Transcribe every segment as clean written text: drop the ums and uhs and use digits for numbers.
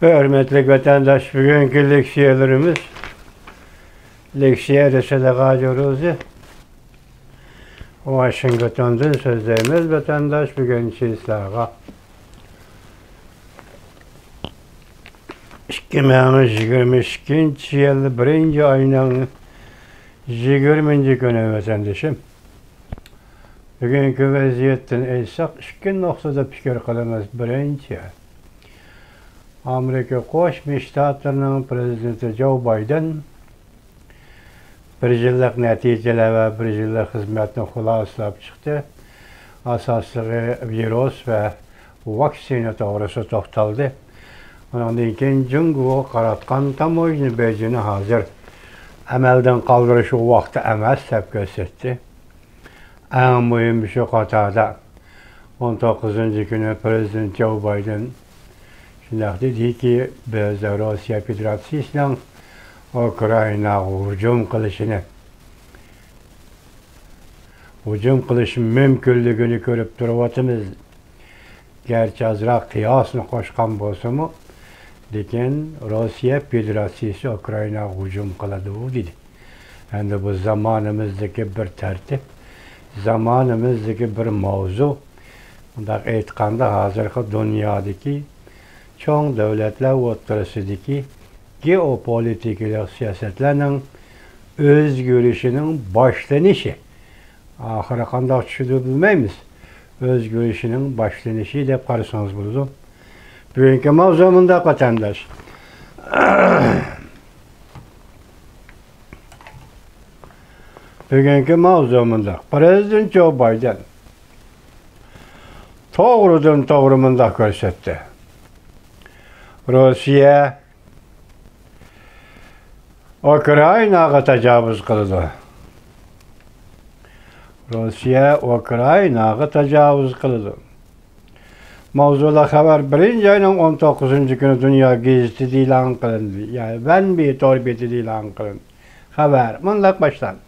Hürmetli vatandaş, bugünkü leksiyalarımız leksiya resede diyoruz. Washington'dan sözlerimiz vatandaş bugün çizlağa. 2022 yıl 1. ayının 20. günü vatandaşım. Bugünkü vaziyetten eysaq iki noktada fikir kılımız. Birinci, Amerika Qo'shma Shtatlarning prezidenti Joe Biden bir yillik natijalar va bir yillik xizmatni xulosalab chiqdi. Asosligi virus va vaksina to'g'risida to'xtaldi. Undan keyin Jungo qaratgan tamoyilni Beijingni hozir amaldan qoldirish vaqti emas deb ko'rsatdi. Eng muhim shu qatorda 19 kuni prezident Joe Biden dedi ki, biz Rusya Federasyonunun Ukraynaga hücum qilish mümkünlüğünü ko'rib turibmiz. Gerçi azroq qiyosni qo'shgan bo'lsa-mu, lekin Rusya Federasyoni Ukraynaga hücum qiladi dedi. Endi bu zamonimizdagi bir tartib, zamonimizdagi bir mavzu. Bunday aytganda hozirgi dunyodagi cho'ng davlatlar o'rtasidagi geopolitik siyosatlarning o'zgarishinin boshlanishi. Oxiri qanday tushunib bilmaymiz. O'zgarishinin boshlanishi deb qarasangiz bo'ladi. Bugungi mavzumunda vatandaş. Bugungi mavzumunda Prezident Joe Biden to'g'ridan to'g'ri mundaq ko'rsatdi. Rusya Ukraynaga tajovuz qildi. Rusya Ukraynaga tajovuz qildi. Mavzuda xabar 1. ayning 19 kuni Dunyo gazetida e'lon qilindi. Ya'ni Vanbi torbetida e'lon qilindi. Xabar bunday boshlandi.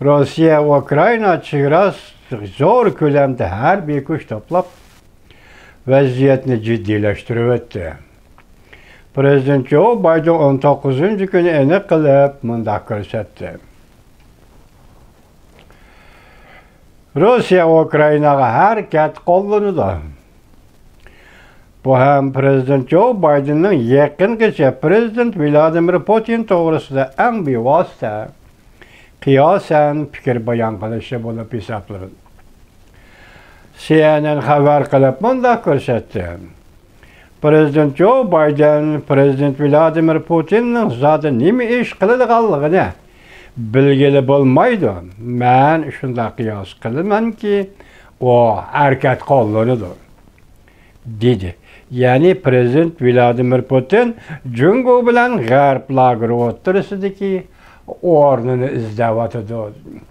Rusya Ukrayna chegarasi zo'r ko'lamda harbiy kuch to'plab vaziyatni jiddiyleştirib o'tdi. Prezident Joe Biden 19 kuni aniq qilib mundaq ko'rsatdi. Rusya Ukraynaga harakat qo'llanadi. Bu ham Prezident Joe Bidenning yaqingacha Prezident Vladimir Putin to'g'risida eng bevosita qiyosan fikr bayon qilishi bo'lib hisoblanadi. CNN xabar qilib mundaq ko'rsatdi. Prezident Joe Biden Prezident Vladimir Putinning zodi nima ish qiladiganligini bilgili bo'lmaydi. Men shunday qiyos qilamanki, u harakat qo'llanadi, dedi. Ya'ni Prezident Vladimir Putin Jungo bilan G'arb lageri o'rtasidagi o'rnini izlayotdi.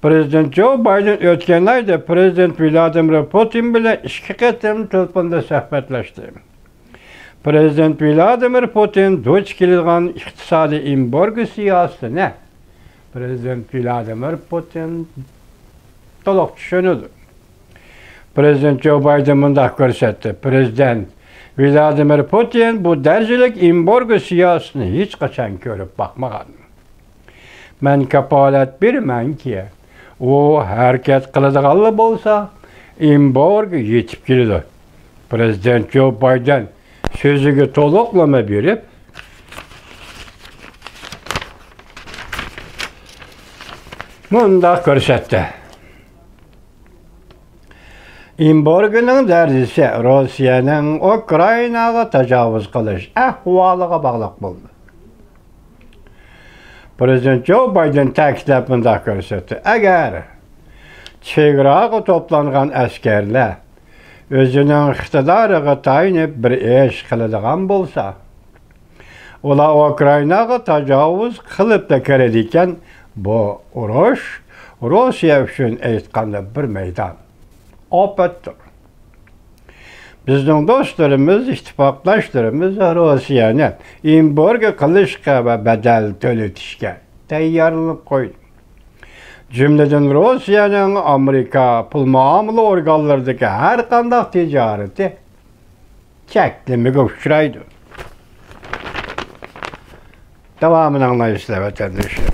Prezident Joe Biden o'tgan oyda Prezident Vladimir Putin bilan 2 qatim telefonda suhbatlashdi. Prezident Vladimir Putin duch kelgan iqtisodiy embargo siyosatini Prezident Vladimir Putin to'liq tushunadi. Prezident Joe Biden mundaq ko'rsatdi. Prezident Vladimir Putin bu darajalik embargo siyosatini hech qachon ko'rib boqmagan. Men kapolat beramanki, u harakat qiladiganlar bo'lsa, embargo yetib keladi. Prezident Joe Biden so'ziga to'liqlama berib, mundaq ko'rsatdi. Embargoning darajasi Rossiyaning Ukraynaga tajovuz qilish ahvoliga bog'liq bo'ldi. Prezident Joe Biden ta'kidlab mundaq ko'rsatdi. Agar chegaraga to'plangan askarlar o'zining iqtidoriga tayanib bir ish qiladigan bo'lsa, ular Ukraynaga tajovuz qilib da keladi ekan, bu urush Rossiya uchun aytganda bir maydon opatdir. Bizning do'stlarimiz, ittifoqdoshlarimiz Rossiyani embargo qilishga va badal to'latishga tayyorlanib qo'ydi. Cümleden Rusya'nın Amerika pul muamele organlarındaki her kandak ticareti çektiğimi gökşüraydı. Devamını anlayışla vatandaşı.